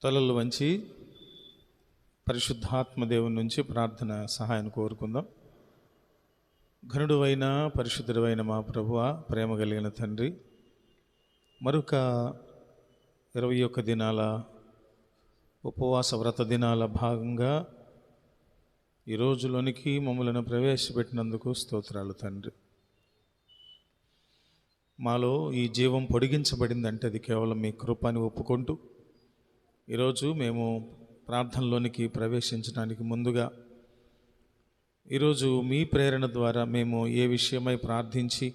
తలలు వంచి పరిశుద్ధాత్మ దేవుని నుంచి ప్రార్థన సహాయాన్ని కోరుకుందాం. ఘనుడు అయిన పరిశుద్ధుడైన మా ప్రభువ, ప్రేమ కలిగిన తండ్రి, మరొక 21 దినాల ఉపవాస వ్రత దినాల భాగంగా ఈ రోజులోనికి మమ్మల్ని ప్రవేశపెట్టినందుకు స్తోత్రాలు తండ్రి. మాలో ఈ జీవం పొడిగించబడిందంటే అది కేవలం మీ కృపని ఒప్పుకుంటూ ఈరోజు మేము ప్రార్థనలోనికి ప్రవేశించడానికి ముందుగా ఈరోజు మీ ప్రేరణ ద్వారా మేము ఏ విషయమై ప్రార్థించి,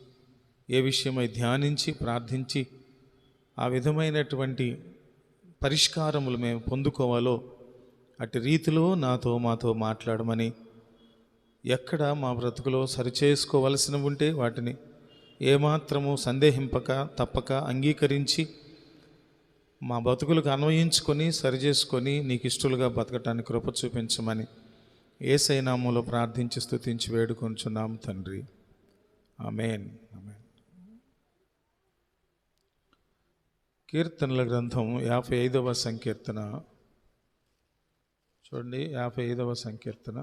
ఏ విషయమై ధ్యానించి ప్రార్థించి ఆ విధమైనటువంటి పరిష్కారములు మేము పొందుకోవాలో అటు రీతిలో మాతో మాట్లాడమని, ఎక్కడ మా బ్రతుకులో సరిచేసుకోవలసిన ఉంటే వాటిని ఏమాత్రము సందేహింపక తప్పక అంగీకరించి మా బతుకులకు అన్వయించుకొని సరిచేసుకొని నీకు ఇష్టలుగా బతకటానికి కృప చూపించమని యేసయ్య నామములో ప్రార్థించి స్తుతించి వేడుకొంచున్నాం తండ్రి. ఆమేన్. ఆమేన్. కీర్తనల గ్రంథం 55వ సంకీర్తన చూడండి. 55వ సంకీర్తన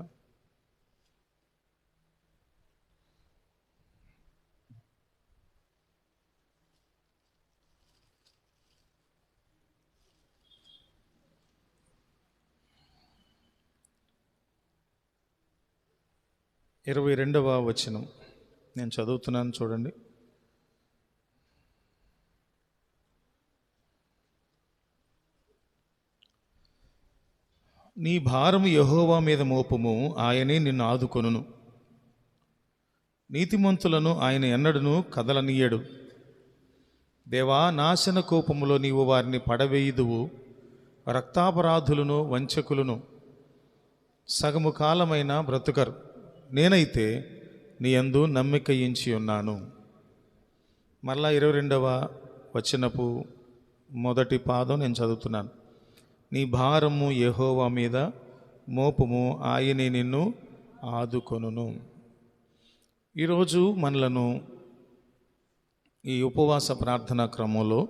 ఇరవై 22వ వచనం నేను చదువుతున్నాను చూడండి. నీ భారము యెహోవా మీద మోపుము, ఆయనే నిన్ను ఆదుకొనును. నీతిమంతులను ఆయన ఎన్నడను కదలనీయడు. దేవా, నాశన కోపములో నీవు వారిని పడవేయుదువు. రక్తాపరాధులను వంచకులను సగము కాలమైన బ్రతుకరు. నేనైతే నీ యందు నమ్మిక ఉంచి ఉన్నాను. మరలా 22వ వచనపు మొదటి పాదం నేను చదువుతున్నాను. నీ భారము యెహోవా మీద మోపుము, ఆయనే నిన్ను ఆదుకొనును. ఈరోజు మనలను ఈ ఉపవాస ప్రార్థనా క్రమంలో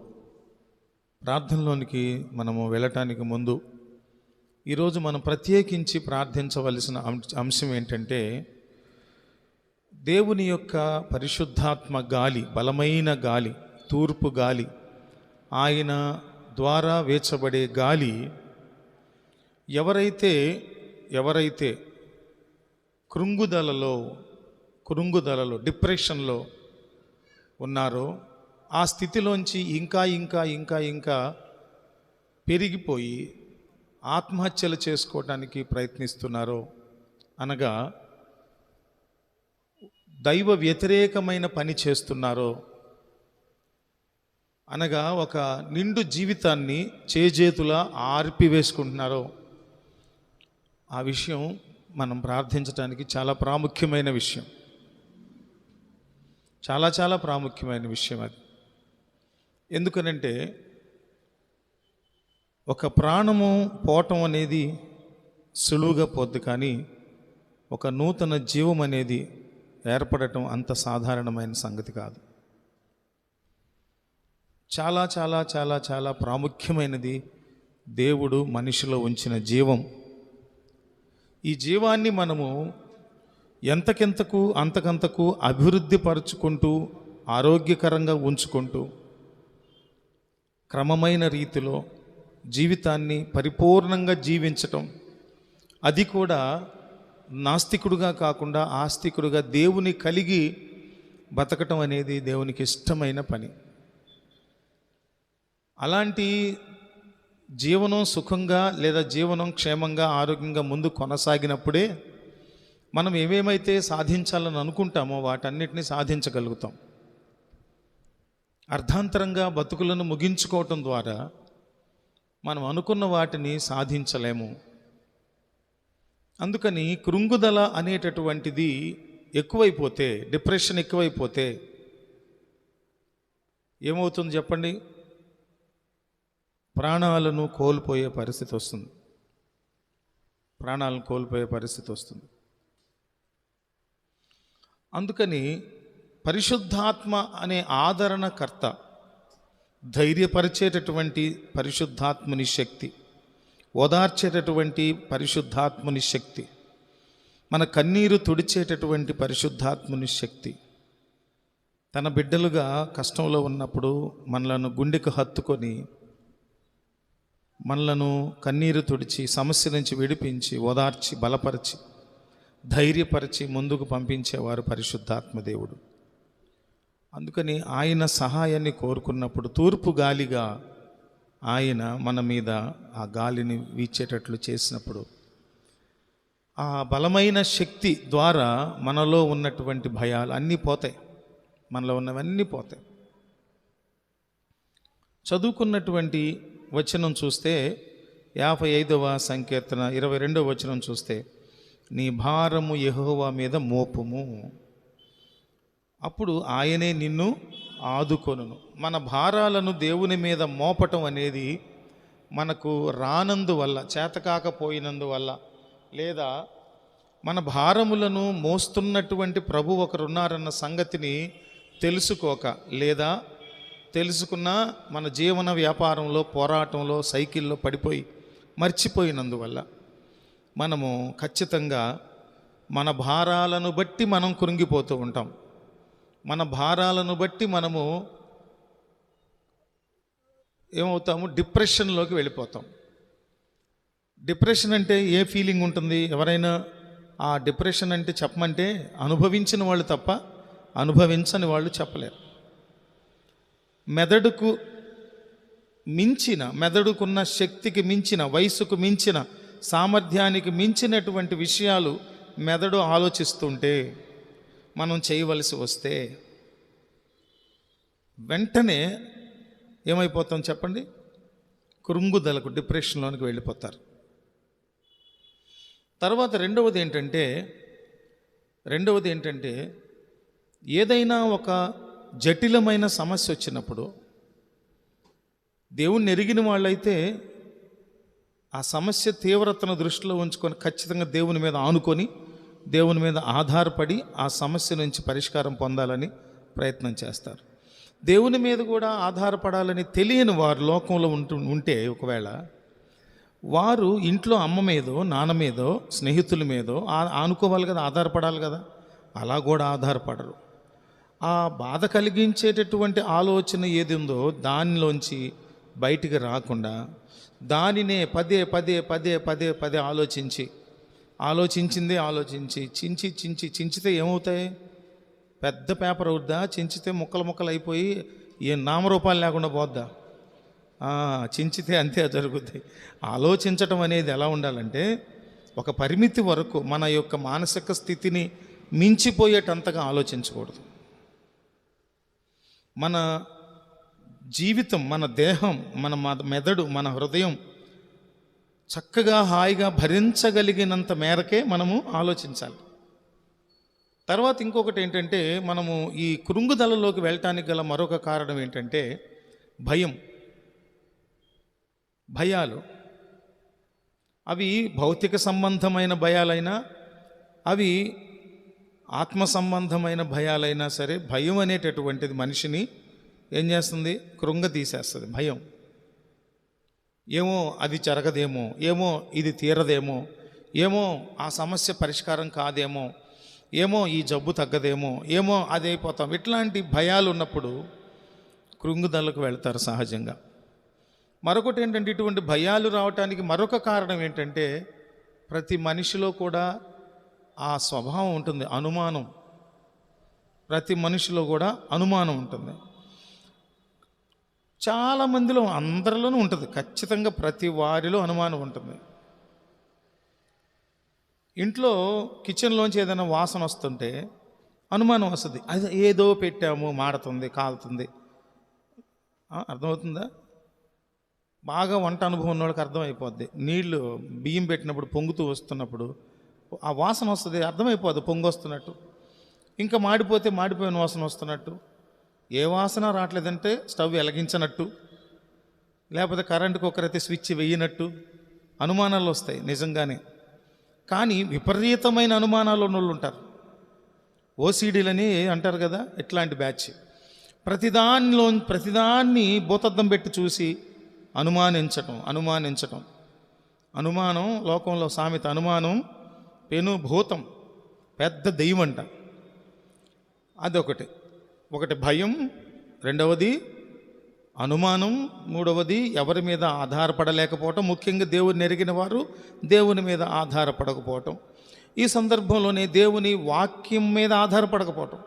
ప్రార్థనలోనికి మనము వెళ్ళటానికి ముందు ఈరోజు మనం ప్రత్యేకించి ప్రార్థించవలసిన అంశం ఏంటంటే, దేవుని యొక్క పరిశుద్ధాత్మ గాలి, బలమైన గాలి, తూర్పు గాలి, ఆయన ద్వారా వేచబడే గాలి ఎవరైతే కృంగుదలలో డిప్రెషన్లో ఉన్నారో ఆ స్థితిలోంచి ఇంకా పెరిగిపోయి ఆత్మహత్యలు చేసుకోవడానికి ప్రయత్నిస్తున్నారో, అనగా దైవ వ్యతిరేకమైన పని చేస్తున్నారో, అనగా ఒక నిండు జీవితాన్ని చేజేతులా ఆర్పివేసుకుంటున్నారో, ఆ విషయం మనం ప్రార్థించడానికి చాలా ప్రాముఖ్యమైన విషయం. చాలా ప్రాముఖ్యమైన విషయం అది. ఎందుకనంటే ఒక ప్రాణము పోవటం అనేది సులువుగా పోద్ది, కానీ ఒక నూతన జీవం అనేది ఏర్పడటం అంత సాధారణమైన సంగతి కాదు. చాలా ప్రాముఖ్యమైనది దేవుడు మనిషిలో ఉంచిన జీవం. ఈ జీవాన్ని మనము అంతకంతకు అభివృద్ధి పరుచుకుంటూ ఆరోగ్యకరంగా ఉంచుకుంటూ క్రమమైన రీతిలో జీవితాన్ని పరిపూర్ణంగా జీవించటం, అది కూడా నాస్తికుడుగా కాకుండా ఆస్తికుడుగా దేవుని కలిగి బతకటం అనేది దేవునికి ఇష్టమైన పని. అలాంటి జీవనం సుఖంగా లేదా జీవనం క్షేమంగా ఆరోగ్యంగా ముందు కొనసాగినప్పుడే మనం ఏమేమైతే సాధించాలని అనుకుంటామో వాటన్నిటిని సాధించగలుగుతాం. అర్ధాంతరంగా బతుకులను ముగించుకోవటం ద్వారా మనం అనుకున్న వాటిని సాధించలేము. అందుకని కృంగుదల అనేటటువంటిది ఎక్కువైపోతే, డిప్రెషన్ ఎక్కువైపోతే ఏమవుతుంది చెప్పండి? ప్రాణాలను కోల్పోయే పరిస్థితి వస్తుంది. అందుకని పరిశుద్ధాత్మ అనే ఆదరణకర్త, ధైర్యపరిచేటటువంటి పరిశుద్ధాత్మని శక్తి, ఓదార్చేటటువంటి పరిశుద్ధాత్ముని శక్తి, మన కన్నీరు తుడిచేటటువంటి పరిశుద్ధాత్ముని శక్తి, తన బిడ్డలుగా కష్టంలో ఉన్నప్పుడు మనలను గుండెకు హత్తుకొని మనలను కన్నీరు తుడిచి సమస్య నుంచి విడిపించి ఓదార్చి బలపరిచి ధైర్యపరిచి ముందుకు పంపించేవారు పరిశుద్ధాత్మ దేవుడు. అందుకని ఆయన సహాయాన్ని కోరుకున్నప్పుడు తూర్పు గాలిగా ఆయన మన మీద ఆ గాలిని వీచేటట్లు చేసినప్పుడు ఆ బలమైన శక్తి ద్వారా మనలో ఉన్నటువంటి భయాలు అన్నీ పోతాయి, మనలో ఉన్నవన్నీ పోతాయి. చదువుకున్నటువంటి వచనం చూస్తే 55వ సంకీర్తన 22వ వచనం చూస్తే, నీ భారము యెహోవా మీద మోపుము, అప్పుడు ఆయనే నిన్ను ఆదుకొనును. మన భారాలను దేవుని మీద మోపటం అనేది మనకు రానందువల్ల, చేతకాకపోయినందువల్ల, లేదా మన భారములను మోస్తున్నటువంటి ప్రభు ఒకరున్నారన్న సంగతిని తెలుసుకోక, లేదా తెలుసుకున్న మన జీవన వ్యాపారంలో పోరాటంలో సైకిల్లో పడిపోయి మర్చిపోయినందువల్ల మనము ఖచ్చితంగా మన భారాలను బట్టి మనం కృంగిపోతూ ఉంటాం. మన భారాలను బట్టి మనము ఏమవుతాము, డిప్రెషన్లోకి వెళ్ళిపోతాం. డిప్రెషన్ అంటే ఏ ఫీలింగ్ ఉంటుంది? ఎవరైనా ఆ డిప్రెషన్ అంటే చెప్పమంటే అనుభవించిన వాళ్ళు తప్ప అనుభవించని వాళ్ళు చెప్పలేరు. మెదడుకు మించిన, మెదడుకున్న శక్తికి మించిన, వయసుకు మించిన, సామర్థ్యానికి మించినటువంటి విషయాలు మెదడు ఆలోచిస్తుంటే మనం చేయవలసి వస్తే వెంటనే ఏమైపోతాం చెప్పండి? కృంగుదలకు, డిప్రెషన్లోనికి వెళ్ళిపోతారు. తర్వాత రెండవది ఏంటంటే ఏదైనా ఒక జటిలమైన సమస్య వచ్చినప్పుడు దేవుణ్ణి ఎరిగిన వాళ్ళైతే ఆ సమస్య తీవ్రతను దృష్టిలో ఉంచుకొని ఖచ్చితంగా దేవుని మీద ఆనుకొని దేవుని మీద ఆధారపడి ఆ సమస్య నుంచి పరిష్కారం పొందాలని ప్రయత్నం చేస్తారు. దేవుని మీద కూడా ఆధారపడాలని తెలియని వారు లోకంలో ఉంటే ఒకవేళ వారు ఇంట్లో అమ్మ మీదో నాన్న మీదో స్నేహితుల మీదో ఆనుకోవాలి కదా, ఆధారపడాలి కదా. అలా కూడా ఆధారపడరు. ఆ బాధ కలిగించేటటువంటి ఆలోచన ఏది ఉందో దానిలోంచి బయటికి రాకుండా దానినే పదే పదే పదే పదే పదే ఆలోచించి చించితే ఏమవుతాయి? పెద్ద పేపర్ అవుద్దా? చించితే ముక్కలు అయిపోయి ఏ నామరూపాలు లేకుండా పోద్దా? చించితే అంతే జరుగుద్ది. ఆలోచించటం అనేది ఎలా ఉండాలంటే ఒక పరిమితి వరకు మన యొక్క మానసిక స్థితిని మించిపోయేటంతగా ఆలోచించకూడదు. మన జీవితం, మన దేహం, మన మెదడు, మన హృదయం చక్కగా హాయిగా భరించగలిగినంత మేరకే మనము ఆలోచించాలి. తర్వాత ఇంకొకటి ఏంటంటే, మనము ఈ కృంగుదలలోకి వెళ్ళటానికి గల మరొక కారణం ఏంటంటే భయాలు. అవి భౌతిక సంబంధమైన భయాలైనా, అవి ఆత్మ సంబంధమైన భయాలైనా సరే, భయం అనేటటువంటిది మనిషిని ఏం చేస్తుంది? కృంగతీసేస్తుంది. భయం, ఏమో అది జరగదేమో, ఏమో ఇది తీరదేమో, ఏమో ఆ సమస్య పరిష్కారం కాదేమో, ఏమో ఈ జబ్బు తగ్గదేమో, ఏమో అది అయిపోతాం. ఇట్లాంటి భయాలు ఉన్నప్పుడు కృంగుదలకు వెళ్తారు సహజంగా. మరొకటి ఏంటంటే, ఇటువంటి భయాలు రావటానికి మరొక కారణం ఏంటంటే, ప్రతి మనిషిలో కూడా ఆ స్వభావం ఉంటుంది, అనుమానం. ప్రతి మనిషిలో కూడా అనుమానం ఉంటుంది. చాలామందిలో, అందరిలోనూ ఉంటుంది, ఖచ్చితంగా ప్రతి వారిలో అనుమానం ఉంటుంది. ఇంట్లో కిచెన్లోంచి ఏదైనా వాసన వస్తుంటే అనుమానం వస్తుంది. అది ఏదో పెట్టాము, మాడుతుంది, కాలుతుంది. అర్థమవుతుందా? బాగా వంట అనుభవం ఉన్న వాళ్ళకి అర్థమైపోద్ది. నీళ్లు బియ్యం పెట్టినప్పుడు పొంగుతూ వస్తున్నప్పుడు ఆ వాసన వస్తుంది, అర్థమైపోద్ది పొంగు వస్తున్నట్టు. ఇంకా మాడిపోతే మాడిపోయిన వాసన వస్తున్నట్టు. ఏ వాసన రావట్లేదంటే స్టవ్ వెలిగించనట్టు, లేకపోతే కరెంటుకి ఒకరైతే స్విచ్ వేయనట్టు అనుమానాలు వస్తాయి నిజంగానే. కానీ విపరీతమైన అనుమానాలు ఉన్న వాళ్ళు ఉంటారు, ఓసీడీలని అంటారు కదా, ఇట్లాంటి బ్యాచ్. ప్రతిదాన్ని భూతద్దం పెట్టి చూసి అనుమానించటం. అనుమానం, లోకంలో సామెత, అనుమానం పెను భూతం, పెద్ద దెయ్యం అంట. ఒకటి భయం, రెండవది అనుమానం, మూడవది ఎవరి మీద ఆధారపడలేకపోవటం, ముఖ్యంగా దేవుని ఎరిగిన వారు దేవుని మీద ఆధారపడకపోవటం. ఈ సందర్భంలోనే దేవుని వాక్యం మీద ఆధారపడకపోవటం.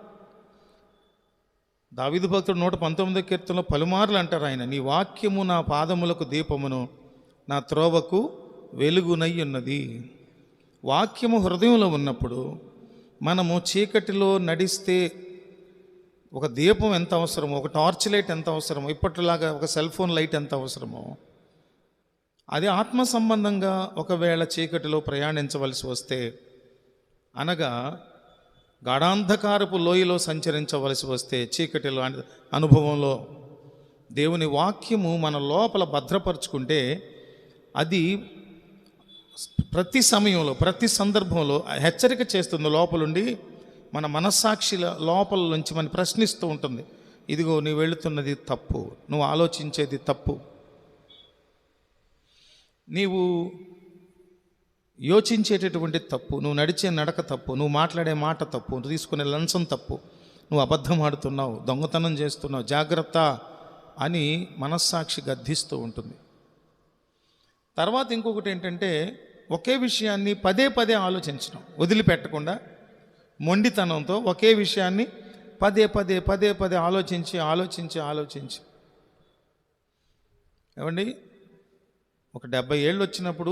దావీదు భక్తుడు 119వ కీర్తనలో పలుమార్లు అంటారు ఆయన, నీ వాక్యము నా పాదములకు దీపమును, నా త్రోవకు వెలుగునై ఉన్నది. వాక్యము హృదయంలో ఉన్నప్పుడు మనము చీకటిలో నడిస్తే ఒక దీపం ఎంత అవసరమో, ఒక టార్చ్ లైట్ ఎంత అవసరమో, ఇప్పటిలాగా ఒక సెల్ ఫోన్ లైట్ ఎంత అవసరమో, అది ఆత్మ సంబంధంగా ఒకవేళ చీకటిలో ప్రయాణించవలసి వస్తే, అనగా గాఢాంధకారపు లోయలో సంచరించవలసి వస్తే, చీకటిలో అనుభవంలో దేవుని వాక్యము మన లోపల భద్రపరుచుకుంటే అది ప్రతి సమయంలో, ప్రతి సందర్భంలో హెచ్చరిక చేస్తుంది. లోపలుండి మన మనస్సాక్షి లోపల నుంచి మనం ప్రశ్నిస్తూ ఉంటుంది, ఇదిగో నువ్వు వెళుతున్నది తప్పు, నువ్వు ఆలోచించేది తప్పు, నీవు యోచించేటటువంటి తప్పు, నువ్వు నడిచే నడక తప్పు, నువ్వు మాట్లాడే మాట తప్పు, నువ్వు తీసుకునే లంచం తప్పు, నువ్వు అబద్ధం ఆడుతున్నావు, దొంగతనం చేస్తున్నావు, జాగ్రత్త అని మనస్సాక్షి గద్దిస్తూ ఉంటుంది. తర్వాత ఇంకొకటి ఏంటంటే, ఒకే విషయాన్ని పదే పదే ఆలోచించడం, వదిలిపెట్టకుండా మొండితనంతో ఒకే విషయాన్ని పదే పదే పదే పదే ఆలోచించి ఆలోచించి ఆలోచించి ఏమండి, ఒక 70 ఏళ్ళు వచ్చినప్పుడు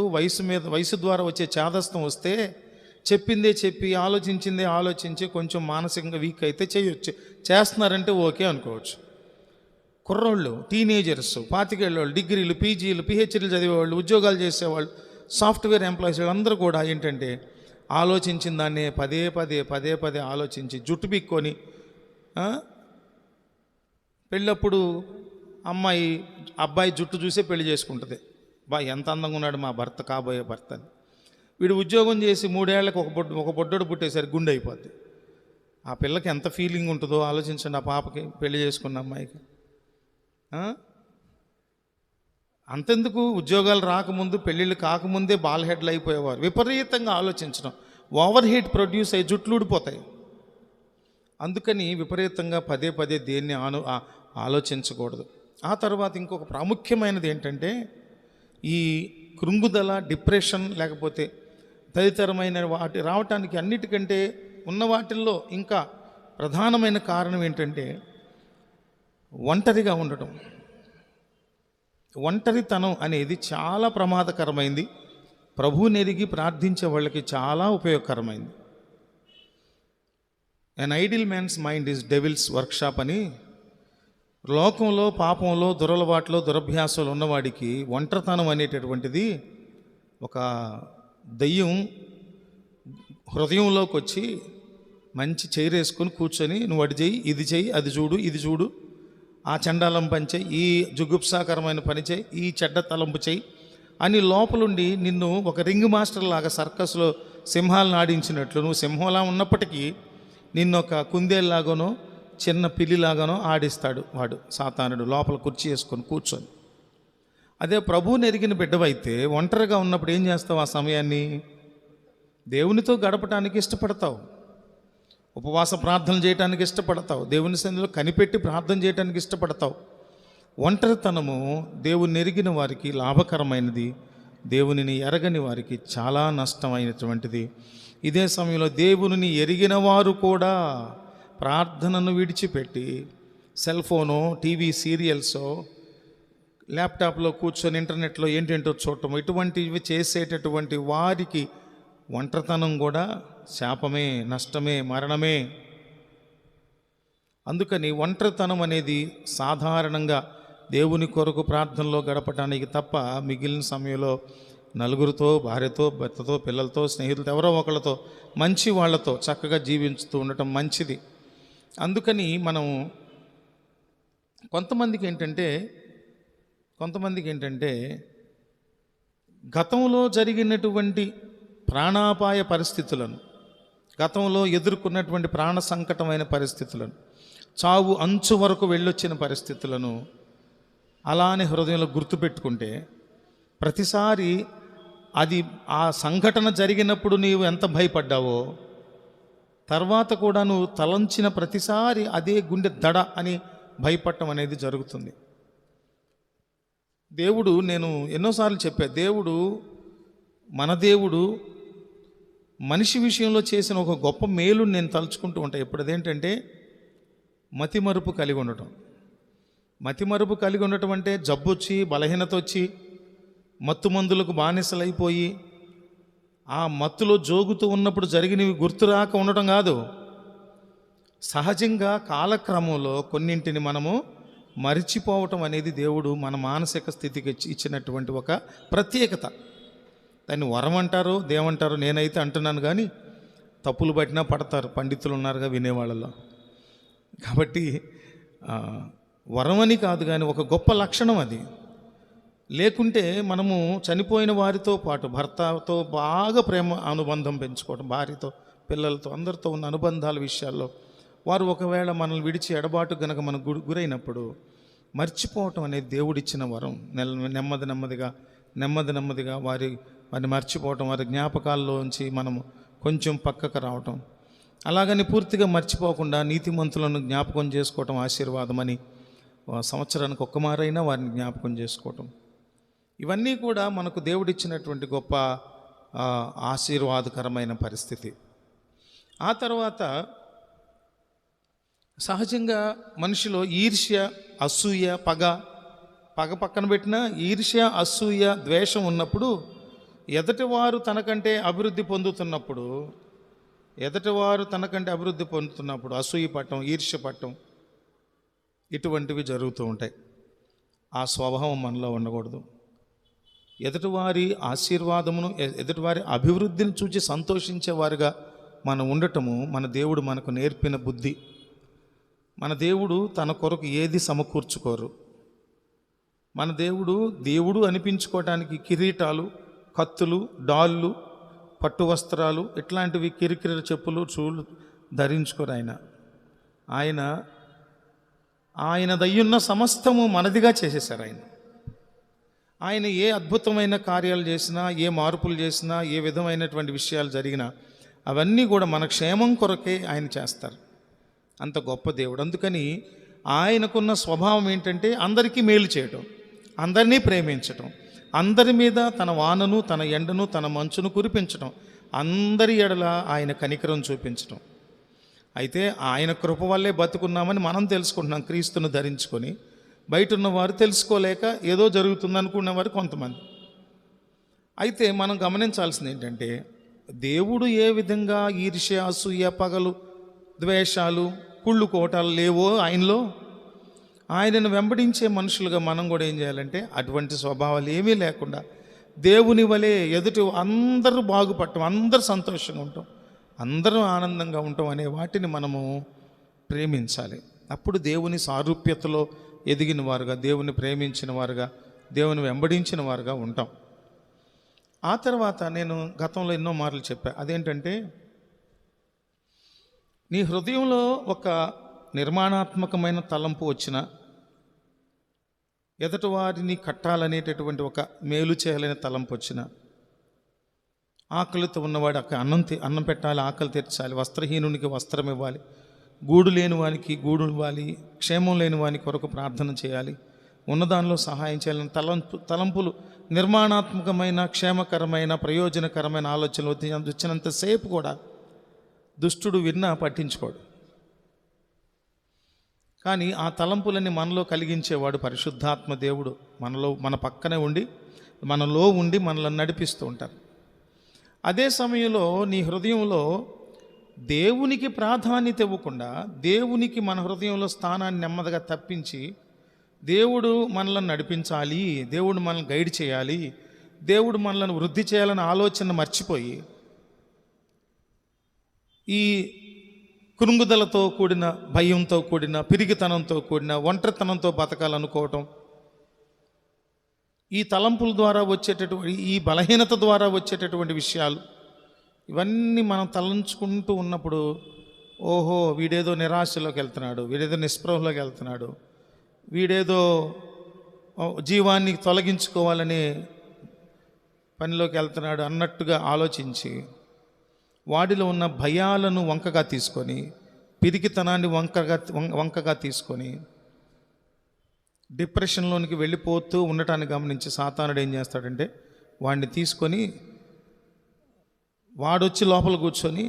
వయసు ద్వారా వచ్చే చాదస్తం వస్తే చెప్పిందే చెప్పి ఆలోచించిందే ఆలోచించి కొంచెం మానసికంగా వీక్ అయితే చేయొచ్చు, చేస్తున్నారంటే ఓకే అనుకోవచ్చు. కుర్రోళ్ళు, టీనేజర్స్, 25 ఏళ్ళోళ్ళు, డిగ్రీలు, పీజీలు, పిహెచ్డీలు చదివేవాళ్ళు, ఉద్యోగాలు చేసేవాళ్ళు, సాఫ్ట్వేర్ ఎంప్లాయీస్, వీళ్ళందరూ కూడా ఏంటంటే ఆలోచించిన దాన్నే పదే పదే పదే పదే ఆలోచించి జుట్టు బిక్కొని, పెళ్ళప్పుడు అబ్బాయి జుట్టు చూసే పెళ్లి చేసుకుంటుంది. ఎంత అందంగా ఉన్నాడు మా భర్త, కాబోయే భర్త అని. వీడు ఉద్యోగం చేసి 3 ఏళ్ళకి ఒక బొడ్డోడు పుట్టేసరికి గుండె అయిపోద్ది. ఆ పిల్లకి ఎంత ఫీలింగ్ ఉంటుందో ఆలోచించండి, ఆ పాపకి, పెళ్లి చేసుకున్న అమ్మాయికి. అంతెందుకు, ఉద్యోగాలు రాకముందు, పెళ్ళిళ్ళు కాకముందే బాల్ హెడ్లు అయిపోయేవారు. విపరీతంగా ఆలోచించడం, ఓవర్ హీట్ ప్రొడ్యూస్ అయ్యి జుట్లు ఊడిపోతాయి. అందుకని విపరీతంగా పదే పదే దేన్ని ఆలోచించకూడదు. ఆ తర్వాత ఇంకొక ప్రాముఖ్యమైనది ఏంటంటే, ఈ కృంగుదల, డిప్రెషన్ లేకపోతే తదితరమైన వాటి రావటానికి అన్నిటికంటే ఉన్న వాటిల్లో ఇంకా ప్రధానమైన కారణం ఏంటంటే ఒంటరిగా ఉండటం. ఒంటరితనం అనేది చాలా ప్రమాదకరమైంది. ప్రభువుని ఎరిగి ప్రార్థించే వాళ్ళకి చాలా ఉపయోగకరమైంది. An idle man's mind is devil's workshop అని, లోకంలో పాపంలో దురలవాట్లో దురభ్యాసాలు ఉన్నవాడికి ఒంటరితనం అనేటటువంటిది ఒక దయ్యం హృదయంలోకి వచ్చి మంచి చైర్ వేసుకొని కూర్చొని, నువ్వు అడి చెయ్యి, ఇది చెయ్యి, అది చూడు, ఇది చూడు, ఆ చండాలం పని చేయి, ఈ జుగుప్సాకరమైన పని చేయి, ఈ చెడ్డ తలంపు చేయి అని లోపలుండి నిన్ను ఒక రింగ్ మాస్టర్ లాగా సర్కస్లో సింహాలను ఆడించినట్లు, నువ్వు సింహంలా ఉన్నప్పటికీ నిన్ను ఒక కుందేలాగానో చిన్న పిల్లిలాగానో ఆడిస్తాడు వాడు, సాతానుడు, లోపల కుర్చీ వేసుకొని కూర్చొని. అదే ప్రభువుని ఎరిగిన బిడ్డవైతే ఒంటరిగా ఉన్నప్పుడు ఏం చేస్తావు? ఆ సమయాన్ని దేవునితో గడపటానికి ఇష్టపడతావు, ఉపవాస ప్రార్థన చేయడానికి ఇష్టపడతావు, దేవుని సన్నిధిలో కనిపెట్టి ప్రార్థన చేయడానికి ఇష్టపడతావు. ఒంటరితనము దేవుని ఎరిగిన వారికి లాభకరమైనది, దేవునిని ఎరగని వారికి చాలా నష్టమైనటువంటిది. ఇదే సమయంలో దేవునిని ఎరిగిన వారు కూడా ప్రార్థనను విడిచిపెట్టి సెల్ ఫోను, టీవీ సీరియల్సో, ల్యాప్టాప్లో కూర్చొని ఇంటర్నెట్లో ఏంటేంటో చూడటం, ఇటువంటివి చేసేటటువంటి వారికి ఒంటరితనం కూడా శాపమే, నష్టమే, మరణమే. అందుకని ఒంటరితనం అనేది సాధారణంగా దేవుని కొరకు ప్రార్థనలో గడపటానికి తప్ప మిగిలిన సమయంలో నలుగురితో, భార్యతో, భర్తతో, పిల్లలతో, స్నేహితులతో, ఎవరో ఒకళ్ళతో, మంచి వాళ్ళతో చక్కగా జీవించుతూ ఉండటం మంచిది. అందుకని మనం కొంతమందికి ఏంటంటే గతంలో జరిగినటువంటి ప్రాణాపాయ పరిస్థితులను, గతంలో ఎదుర్కొన్నటువంటి ప్రాణ సంకటమైన పరిస్థితులను, చావు అంచు వరకు వెళ్ళొచ్చిన పరిస్థితులను అలానే హృదయంలో గుర్తుపెట్టుకుంటే ప్రతిసారి అది ఆ సంఘటన జరిగినప్పుడు నీవు ఎంత భయపడ్డావో, తర్వాత కూడా నువ్వు తలంచిన ప్రతిసారి అదే గుండె దడ అని భయపడటం అనేది జరుగుతుంది. దేవుడు, నేను ఎన్నోసార్లు చెప్పా, మన దేవుడు మనిషి విషయంలో చేసిన ఒక గొప్ప మేలు నేను తలుచుకుంటూ ఉంటాను ఎప్పుడు. అదేంటంటే మతిమరుపు కలిగి ఉండటం. మతిమరుపు కలిగి ఉండటం అంటే జబ్బు వచ్చి, బలహీనత వచ్చి, మత్తు మందులకు బానిసలైపోయి ఆ మత్తులో జోగుతూ ఉన్నప్పుడు జరిగినవి గుర్తురాక ఉండటం కాదు. సహజంగా కాలక్రమంలో కొన్నింటిని మనము మరిచిపోవటం అనేది దేవుడు మన మానసిక స్థితికి ఇచ్చినటువంటి ఒక ప్రత్యేకత. దాన్ని వరం అంటారు, దేవంటారు, నేనైతే అంటున్నాను. కానీ తప్పులు పట్టినా పడతారు, పండితులు ఉన్నారుగా వినేవాళ్ళలో. కాబట్టి వరం అని కాదు, కానీ ఒక గొప్ప లక్షణం అది. లేకుంటే మనము చనిపోయిన వారితో పాటు భర్తతో బాగా ప్రేమ అనుబంధం పెంచుకోవటం, భార్యతో, పిల్లలతో, అందరితో ఉన్న అనుబంధాల విషయాల్లో వారు ఒకవేళ మనల్ని విడిచి ఎడబాటు గనక మనకు గురైనప్పుడు మర్చిపోవటం అనేది దేవుడిచ్చిన వరం. నెమ్మదిగా వారిని మర్చిపోవటం, వారి జ్ఞాపకాల్లోంచి మనము కొంచెం పక్కకు రావటం. అలాగని పూర్తిగా మర్చిపోకుండా నీతిమంతులను జ్ఞాపకం చేసుకోవటం ఆశీర్వాదమని, సంవత్సరానికి ఒక్కమారైనా వారిని జ్ఞాపకం చేసుకోవటం, ఇవన్నీ కూడా మనకు దేవుడిచ్చినటువంటి గొప్ప ఆశీర్వాదకరమైన పరిస్థితి. ఆ తర్వాత సహజంగా మనిషిలో ఈర్ష్య, అసూయ, పగ పక్కన పెట్టినా ఈర్ష్య, అసూయ, ద్వేషం ఉన్నప్పుడు, ఎదుటివారు తనకంటే అభివృద్ధి పొందుతున్నప్పుడు అసూయ పట్టడం, ఈర్ష్య పట్టడం, ఇటువంటివి జరుగుతూ ఉంటాయి. ఆ స్వభావం మనలో ఉండకూడదు. ఎదుటివారి ఆశీర్వాదమును, ఎదుటివారి అభివృద్ధిని చూసి సంతోషించేవారుగా మనం ఉండటము మన దేవుడు మనకు నేర్పిన బుద్ధి. మన దేవుడు తన కొరకు ఏది సమకూర్చుకోరు. మన దేవుడు అనిపించుకోవటానికి కిరీటాలు, కత్తులు, డాళ్ళు, పట్టు వస్త్రాలు, ఇట్లాంటివి కిరికిరి చెప్పులు, చూళ్ళు ధరించుకోరు. ఆయన దయ్యున్న సమస్తము మనదిగా చేసేశారు. ఆయన ఏ అద్భుతమైన కార్యాలు చేసినా, ఏ మార్పులు చేసినా, ఏ విధమైనటువంటి విషయాలు జరిగినా అవన్నీ కూడా మన క్షేమం కొరకే ఆయన చేస్తారు. అంత గొప్ప దేవుడు. అందుకని ఆయనకున్న స్వభావం ఏంటంటే అందరికీ మేలు చేయటం, అందరినీ ప్రేమించటం, అందరి మీద తన వానను, తన ఎండను, తన మంచును కురిపించటం, అందరి ఎడల ఆయన కనికరం చూపించటం. అయితే ఆయన కృప వల్లే బతుకున్నామని మనం తెలుసుకుంటున్నాం, క్రీస్తును ధరించుకొని. బయట ఉన్నవారు తెలుసుకోలేక ఏదో జరుగుతుంది అనుకునేవారు కొంతమంది. అయితే మనం గమనించాల్సింది ఏంటంటే, దేవుడు ఏ విధంగా ఈర్ష్య, అసూయ, పగలు, ద్వేషాలు, కుళ్ళు కోటాలు లేవో ఆయనను వెంబడించే మనుషులుగా మనం కూడా ఏం చేయాలంటే అటువంటి స్వభావాలు ఏమీ లేకుండా దేవుని వలె ఎదుటి అందరూ బాగుపడటం, అందరూ సంతోషంగా ఉంటాం, అందరూ ఆనందంగా ఉంటాం అనే వాటిని మనము ప్రేమించాలి. అప్పుడు దేవుని సారూప్యతలో ఎదిగిన వారుగా, దేవుని ప్రేమించిన వారుగా, దేవుని వెంబడించిన వారుగా ఉంటాం. ఆ తర్వాత నేను గతంలో ఎన్నో మార్లు చెప్పా, అదేంటంటే నీ హృదయంలో ఒక నిర్మాణాత్మకమైన తలంపు వచ్చిన, ఎదుటి వారిని కట్టాలనేటటువంటి ఒక మేలు చేయాలనే తలంపు వచ్చిన, ఆకలితో ఉన్నవాడు అన్నం పెట్టాలి, ఆకలి తీర్చాలి, వస్త్రహీనునికి వస్త్రం ఇవ్వాలి, గూడు లేని వానికి గూడు ఇవ్వాలి, క్షేమం లేని వాని కొరకు ప్రార్థన చేయాలి, ఉన్నదానిలో సహాయం చేయాలని తలంపులు, నిర్మాణాత్మకమైన, క్షేమకరమైన, ప్రయోజనకరమైన ఆలోచనలు వచ్చినంతసేపు కూడా దుష్టుడు విన్నా పట్టించుకోడు. కానీ ఆ తలంపులన్నీ మనలో కలిగించేవాడు పరిశుద్ధాత్మ దేవుడు మన పక్కనే ఉండి, మనలో ఉండి మనల్ని నడిపిస్తూ ఉంటారు. అదే సమయంలో నీ హృదయంలో దేవునికి ప్రాధాన్యత ఇవ్వకుండా, దేవునికి మన హృదయంలో స్థానాన్ని నెమ్మదిగా తప్పించి, దేవుడు మనల్ని నడిపించాలి, దేవుడు మనల్ని గైడ్ చేయాలి, దేవుడు మనల్ని వృద్ధి చేయాలనే ఆలోచన మర్చిపోయి ఈ కృంగుదలతో కూడిన, భయంతో కూడిన, పిరిగితనంతో కూడిన, ఒంటరితనంతో బతకాలనుకోవటం, ఈ తలంపుల ద్వారా వచ్చేటటువంటి, ఈ బలహీనత ద్వారా వచ్చేటటువంటి విషయాలు, ఇవన్నీ మనం తలంచుకుంటూ ఉన్నప్పుడు, ఓహో వీడేదో నిరాశలోకి వెళ్తున్నాడు, వీడేదో నిస్పృహలోకి వెళ్తున్నాడు, వీడేదో జీవాన్ని తొలగించుకోవాలని పనిలోకి వెళ్తున్నాడు అన్నట్టుగా ఆలోచించి వాడిలో ఉన్న భయాలను వంకగా తీసుకొని, పిరికితనాన్ని వంకగా తీసుకొని డిప్రెషన్లోనికి వెళ్ళిపోతూ ఉండటాన్ని గమనించి సాతానుడు ఏం చేస్తాడంటే వాడిని తీసుకొని వాడొచ్చి లోపల కూర్చొని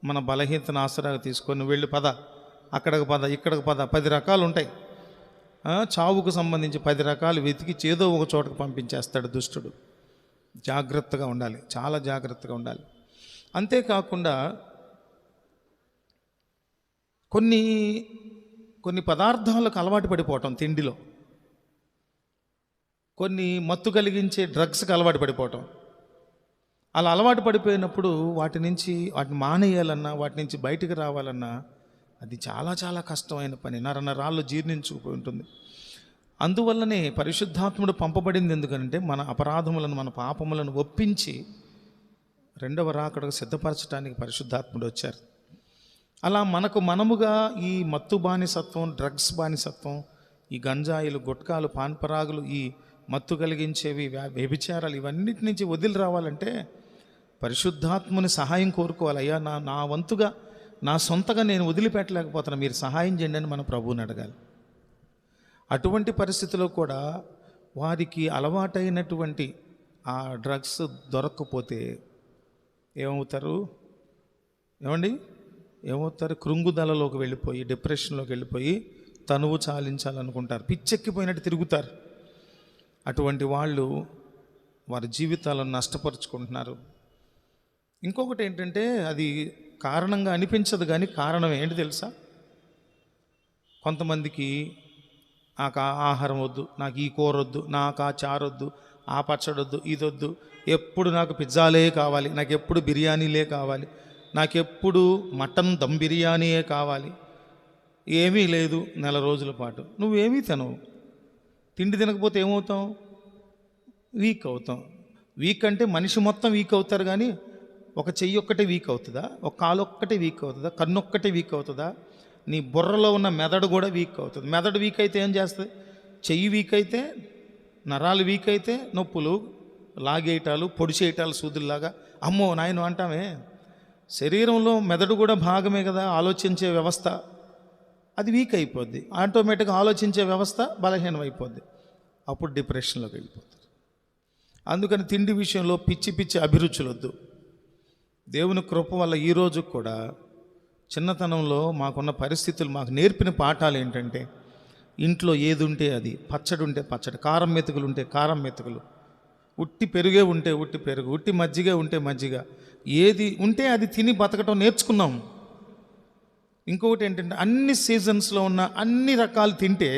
మన బలహీనతను ఆసరాగా తీసుకొని వెళ్ళి పద, అక్కడికి పద, ఇక్కడికి పద, 10 రకాలు ఉంటాయి. చావుకు సంబంధించి 10 రకాలు వెతికి ఏదో ఒక చోటకు పంపించేస్తాడు దుష్టుడు. జాగ్రత్తగా ఉండాలి, చాలా జాగ్రత్తగా ఉండాలి. అంతేకాకుండా కొన్ని పదార్థాలకు అలవాటు పడిపోవటం, తిండిలో కొన్ని మత్తు కలిగించే డ్రగ్స్కి అలవాటు పడిపోవటం. అలా అలవాటు పడిపోయినప్పుడు వాటిని మానేయాలన్నా, వాటి నుంచి బయటికి రావాలన్నా అది చాలా చాలా కష్టమైన పని. నరాల్లో జీర్ణించుకుపోయి ఉంటుంది. అందువల్లనే పరిశుద్ధాత్ముడు పంపబడింది. ఎందుకంటే మన అపరాధములను, మన పాపములను ఒప్పించి రెండవ రాకడకు సిద్ధపరచడానికి పరిశుద్ధాత్ముడు వచ్చారు. అలా మనముగా ఈ మత్తు బానిసత్వం, డ్రగ్స్ బానిసత్వం, ఈ గంజాయిలు, గుట్కాలు, పాన్పరాగులు, ఈ మత్తు కలిగించేవి, వ్యభిచారాలు, ఇవన్నిటి నుంచి వదిలి రావాలంటే పరిశుద్ధాత్ముని సహాయం కోరుకోవాలి. అయ్యా, నా వంతుగా, నా సొంతగా నేను వదిలిపెట్టలేకపోతున్నా, మీరు సహాయం చేయండి అని మన ప్రభువుని అడగాలి. అటువంటి పరిస్థితిలో కూడా వారికి అలవాటైనటువంటి ఆ డ్రగ్స్ దొరక్కపోతే ఏమవుతారు? కృంగుదలలోకి వెళ్ళిపోయి, డిప్రెషన్లోకి వెళ్ళిపోయి తనువు చాలించాలనుకుంటారు, పిచ్చెక్కిపోయినట్టు తిరుగుతారు. అటువంటి వాళ్ళు వారి జీవితాలను నష్టపరుచుకుంటున్నారు. ఇంకొకటి ఏంటంటే, అది కారణంగా అనిపించదు, కానీ కారణం ఏంటి తెలుసా? కొంతమందికి నాకు ఆహారం వద్దు, నాకు ఈ కూర వద్దు, నాకు ఆ చారొద్దు, ఆ పచ్చడొద్దు, ఇదొద్దు, ఎప్పుడు నాకు పిజ్జాలే కావాలి, నాకు ఎప్పుడు బిర్యానీలే కావాలి, నాకెప్పుడు మటన్ దమ్ బిర్యానీయే కావాలి. ఏమీ లేదు నెల రోజుల పాటు, నువ్వేమీ తినవు. తిండి తినకపోతే ఏమవుతావు? వీక్ అవుతాం. వీక్ అంటే మనిషి మొత్తం వీక్ అవుతారు, కానీ ఒక చెయ్యి ఒక్కటే వీక్ అవుతుందా? ఒక కాలు ఒక్కటే వీక్ అవుతుందా? కన్ను ఒక్కటే వీక్ అవుతుందా? నీ బుర్రలో ఉన్న మెదడు కూడా వీక్ అవుతుంది. మెదడు వీక్ అయితే ఏం చేస్తుంది? చెయ్యి వీక్ అయితే, నరాలు వీక్ అయితే నొప్పులు, లాగేయటాలు, పొడి చేయటాలు, సూదుల్లాగా. అమ్మో నాయన అంటామే. శరీరంలో మెదడు కూడా భాగమే కదా, ఆలోచించే వ్యవస్థ. అది వీక్ అయిపోద్ది. ఆటోమేటిక్గా ఆలోచించే వ్యవస్థ బలహీనం అయిపోద్ది. అప్పుడు డిప్రెషన్లోకి వెళ్ళిపోతారు. అందుకని తిండి విషయంలో పిచ్చి అభిరుచులు వద్దు. దేవుని కృప వల్ల ఈరోజు కూడా చిన్నతనంలో మాకున్న పరిస్థితులు మాకు నేర్పిన పాఠాలు ఏంటంటే, ఇంట్లో ఏది ఉంటే అది, పచ్చడి ఉంటే పచ్చడి, కారం మెతుకులు ఉంటే కారం మెతుకులు, ఉట్టి పెరుగే ఉంటే ఉట్టి పెరుగు, ఉట్టి మజ్జిగ ఉంటే మజ్జిగ, ఏది ఉంటే అది తిని బతకటం నేర్చుకున్నాం. ఇంకొకటి ఏంటంటే, అన్ని సీజన్స్లో ఉన్న అన్ని రకాలు తింటే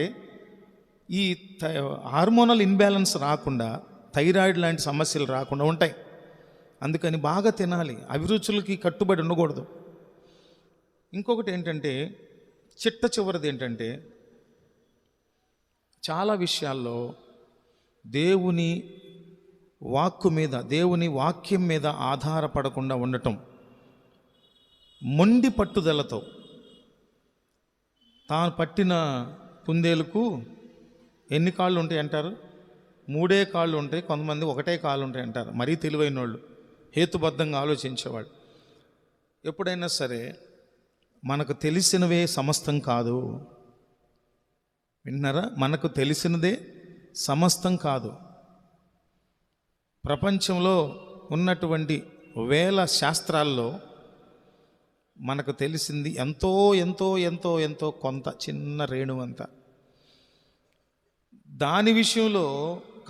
ఈ హార్మోనల్ ఇన్బ్యాలెన్స్ రాకుండా, థైరాయిడ్ లాంటి సమస్యలు రాకుండా ఉంటాయి. అందుకని బాగా తినాలి, అభిరుచులకి కట్టుబడి ఉండకూడదు. ఇంకొకటి ఏంటంటే, చివరిది ఏంటంటే, చాలా విషయాల్లో దేవుని వాక్కు మీద, దేవుని వాక్యం మీద ఆధారపడకుండా ఉండటం. మొండి పట్టుదలతో తాను పట్టిన కుందేలుకు ఎన్ని కాళ్ళు ఉంటాయి అంటారు? 3 కాళ్ళు ఉంటాయి. కొంతమంది 1 కాళ్ళు ఉంటాయి అంటారు. మరీ తెలివైన వాళ్ళు, హేతుబద్ధంగా ఆలోచించేవాడు. ఎప్పుడైనా సరే మనకు తెలిసినవే సమస్తం కాదు. విన్నారా? మనకు తెలిసినదే సమస్తం కాదు. ప్రపంచంలో ఉన్నటువంటి వేల శాస్త్రాల్లో మనకు తెలిసింది ఎంతో ఎంతో ఎంతో ఎంతో కొంత, చిన్న రేణువంత. దాని విషయంలో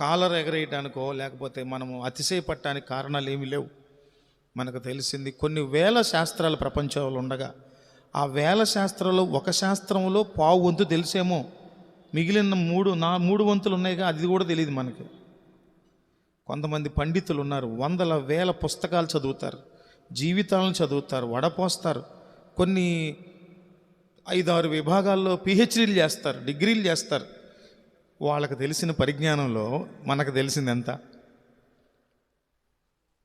కాలర్ ఎగరేయటానికో లేకపోతే మనము అతిశయపడటానికి కారణాలు ఏమీ లేవు. మనకు తెలిసింది కొన్ని వేల శాస్త్రాలు ప్రపంచంలో ఉండగా, ఆ వేల శాస్త్రాల్లో ఒక శాస్త్రంలో పావు వంతు తెలిసేమో, మిగిలిన 3 వంతులు ఉన్నాయిగా, అది కూడా తెలియదు మనకి. కొంతమంది పండితులు ఉన్నారు, వందల వేల పుస్తకాలు చదువుతారు, జీవితాలను చదువుతారు, వడపోస్తారు, కొన్ని 5-6 విభాగాల్లో పిహెచ్డీలు చేస్తారు, డిగ్రీలు చేస్తారు. వాళ్ళకి తెలిసిన పరిజ్ఞానంలో మనకు తెలిసింది ఎంత?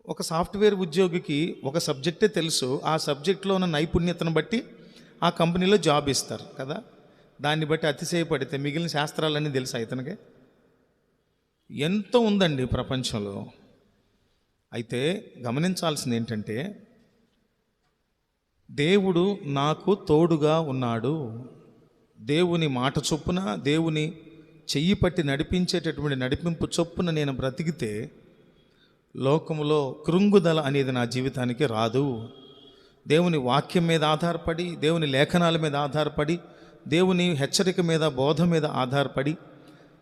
ఒక సాఫ్ట్వేర్ ఉద్యోగికి ఒక సబ్జెక్టే తెలుసు, ఆ సబ్జెక్ట్లో ఉన్న నైపుణ్యతను బట్టి ఆ కంపెనీలో జాబ్ ఇస్తారు కదా. దాన్ని బట్టి అతిశయపడితే మిగిలిన శాస్త్రాలన్నీ తెలుసా ఇతనికి? ఎంతో ఉందండి ప్రపంచంలో. అయితే గమనించాల్సింది ఏంటంటే, దేవుడు నాకు తోడుగా ఉన్నాడు. దేవుని మాట చొప్పున, దేవుని చెయ్యి పట్టి నడిపించేటటువంటి నడిపింపు చొప్పున నేను బ్రతికితే లోకములో కృంగుదల అనేది నా జీవితానికి రాదు. దేవుని వాక్యం మీద ఆధారపడి, దేవుని లేఖనాల మీద ఆధారపడి, దేవుని హెచ్చరిక మీద, బోధ మీద ఆధారపడి,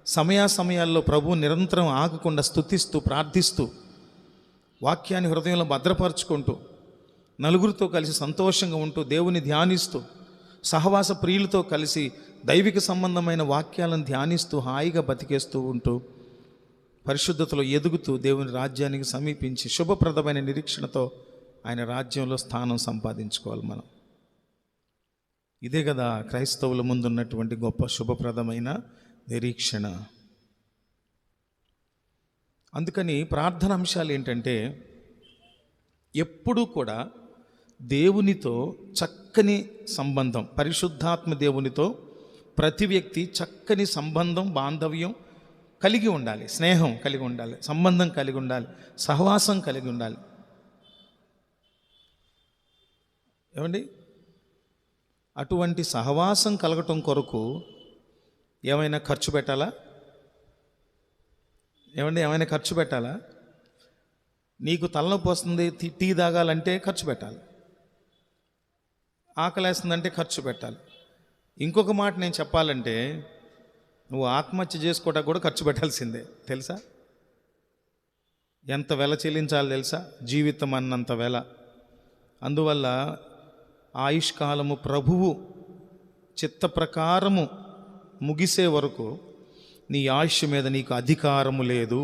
సమయాల్లో ప్రభువు నిరంతరం ఆగకుండా స్తుతిస్తూ, ప్రార్థిస్తూ, వాక్యాన్ని హృదయంలో భద్రపరుచుకుంటూ, నలుగురితో కలిసి సంతోషంగా ఉంటూ, దేవుని ధ్యానిస్తూ, సహవాస ప్రియులతో కలిసి దైవిక సంబంధమైన వాక్యాలను ధ్యానిస్తూ, హాయిగా బతికేస్తూ ఉంటూ, పరిశుద్ధతలో ఎదుగుతూ, దేవుని రాజ్యానికి సమీపించి శుభప్రదమైన నిరీక్షణతో ఆయన రాజ్యంలో స్థానం సంపాదించుకోవాలి మనం. ఇదే కదా క్రైస్తవుల ముందున్నటువంటి గొప్ప శుభప్రదమైన నిరీక్షణ. అందుకని ప్రార్థన అంశాలు ఏంటంటే, ఎప్పుడూ కూడా దేవునితో చక్కని సంబంధం, పరిశుద్ధాత్మ దేవునితో ప్రతి వ్యక్తి చక్కని సంబంధం, బాంధవ్యం కలిగి ఉండాలి, స్నేహం కలిగి ఉండాలి, సంబంధం కలిగి ఉండాలి, సహవాసం కలిగి ఉండాలి. ఏమండి, అటువంటి సహవాసం కలగటం కొరకు ఏమైనా ఖర్చు పెట్టాలా? ఏమైనా ఖర్చు పెట్టాలా? నీకు తలనొప్పి వస్తుంది, టీ తాగాలంటే ఖర్చు పెట్టాలి. ఆకలేస్తుందంటే ఖర్చు పెట్టాలి. ఇంకొక మాట నేను చెప్పాలంటే, నువ్వు ఆత్మహత్య చేసుకోవడానికి కూడా ఖర్చు పెట్టాల్సిందే, తెలుసా? ఎంత వెల చెల్లించాలో తెలుసా? జీవితం అన్నంత వెల. అందువల్ల ఆయుష్కాలము ప్రభువు చిత్త ప్రకారము ముగిసే వరకు నీ ఆయుష్ మీద నీకు అధికారము లేదు,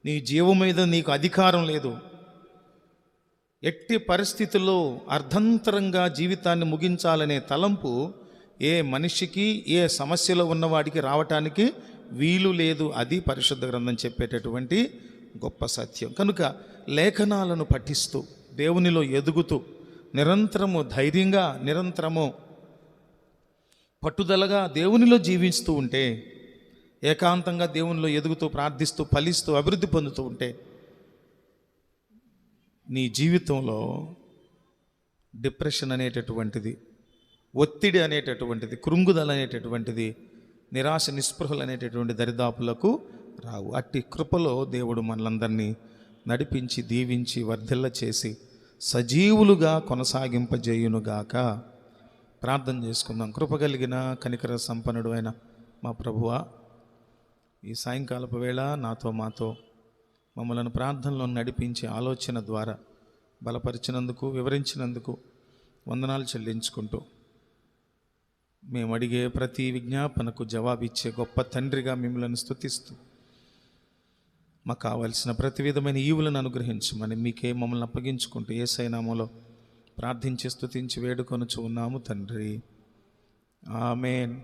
నీ జీవం మీద నీకు అధికారం లేదు. ఎట్టి పరిస్థితుల్లో అర్ధంతరంగా జీవితాన్ని ముగించాలనే తలంపు ఏ మనిషికి, ఏ సమస్యలో ఉన్నవాడికి రావటానికి వీలు లేదు. అది పరిశుద్ధ గ్రంథం చెప్పేటటువంటి గొప్ప సత్యం. కనుక లేఖనాలను పఠిస్తూ, దేవునిలో ఎదుగుతూ, నిరంతరము ధైర్యంగా, నిరంతరము పట్టుదలగా దేవునిలో జీవిస్తూ ఉంటే, ఏకాంతంగా దేవునిలో ఎదుగుతూ, ప్రార్థిస్తూ, ఫలిస్తూ, అభివృద్ధి పొందుతూ ఉంటే, నీ జీవితంలో డిప్రెషన్ అనేటటువంటిది, ఒత్తిడి అనేటటువంటిది, కృంగుదల అనేటటువంటిది, నిరాశ నిస్పృహలు అనేటటువంటి దరిదాపులకు రావు. అట్టి కృపలో దేవుడు మనలందరినీ నడిపించి, దీవించి, వర్ధిల్ల చేసి సజీవులుగా కొనసాగింపజేయునుగాక. ప్రార్థన చేసుకుందాం. కృపగలిగిన కనికర సంపన్నుడు అయిన మా ప్రభువా, ఈ సాయంకాలపు వేళ నాతో మాతో మమ్మలను ప్రార్థనలో నడిపించి ఆలోచన ద్వారా బలపరిచినందుకు, వివరించినందుకు వందనాలు చెల్లించుకుంటూ, మేము అడిగే ప్రతి విజ్ఞాపనకు జవాబిచ్చే గొప్ప తండ్రిగా మిమ్మల్ని స్తుతిస్తూ, మాకు కావలసిన ప్రతి విధమైన ఈవులను అనుగ్రహించమని మీకే మమ్మల్ని అప్పగించుకుంటూ యేసయ్య నామములో ప్రార్థించి స్తుతించి వేడుకొనుచు ఉన్నాము తండ్రి. ఆమేన్.